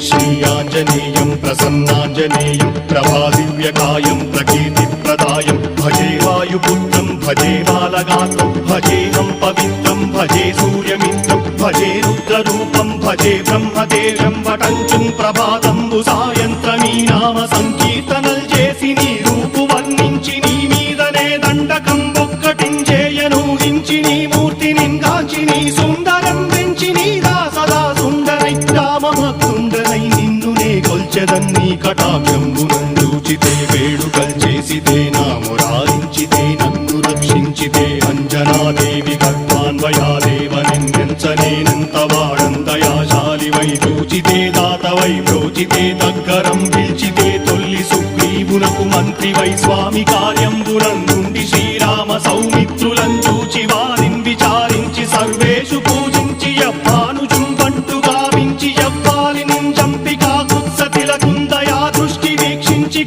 श्रीयाञ्जनेयं प्रसन्नाञ्जनेयं प्रभादिव्यकायं प्रकीर्तिप्रदायं भजे वायुपुत्रं भजे बालगात्रं भजेऽहं पवित्रं भजे सूर्यमित्रं भजे रुद्ररूपं भजे ब्रह्मदेवं वटञ्चं ప్రభాతంబు సాయంత్రమీ నామ సంకీర్తనల్ చేసి నీ రూపు వర్ణించి నీ మీదనే దండకం ఒక్కటించేయనూహించి నీ మూర్తిని గాంచి నీ సుందరం పెంచి నీ దాసదా సుందరై రామభక్తుండనై నిన్నునే కొల్చెదన్ని కటాక్షంబునందూచితే వేడుకల్ చేసితే నా మురారించితే నన్ను రక్షించితే అంజనాదేవి గర్భాన్వయాదేవనెంచనేనంత వాడందయాశాలివై చూచితే దాతవై బ్రోచితే దగ్గరం పిల్చితే తొల్లి సుగ్రీవునకు మంత్రివై స్వామి కార్యంబునందుండి శ్రీరామ సౌమిత్రులం చూచి వారిని విచారించి సర్వేషు పూజించి యవ్వానుజుంబంటు గావించి యవ్వాలి నింజంపికా కుత్సతిలకుందయా దృష్టి వీక్షించి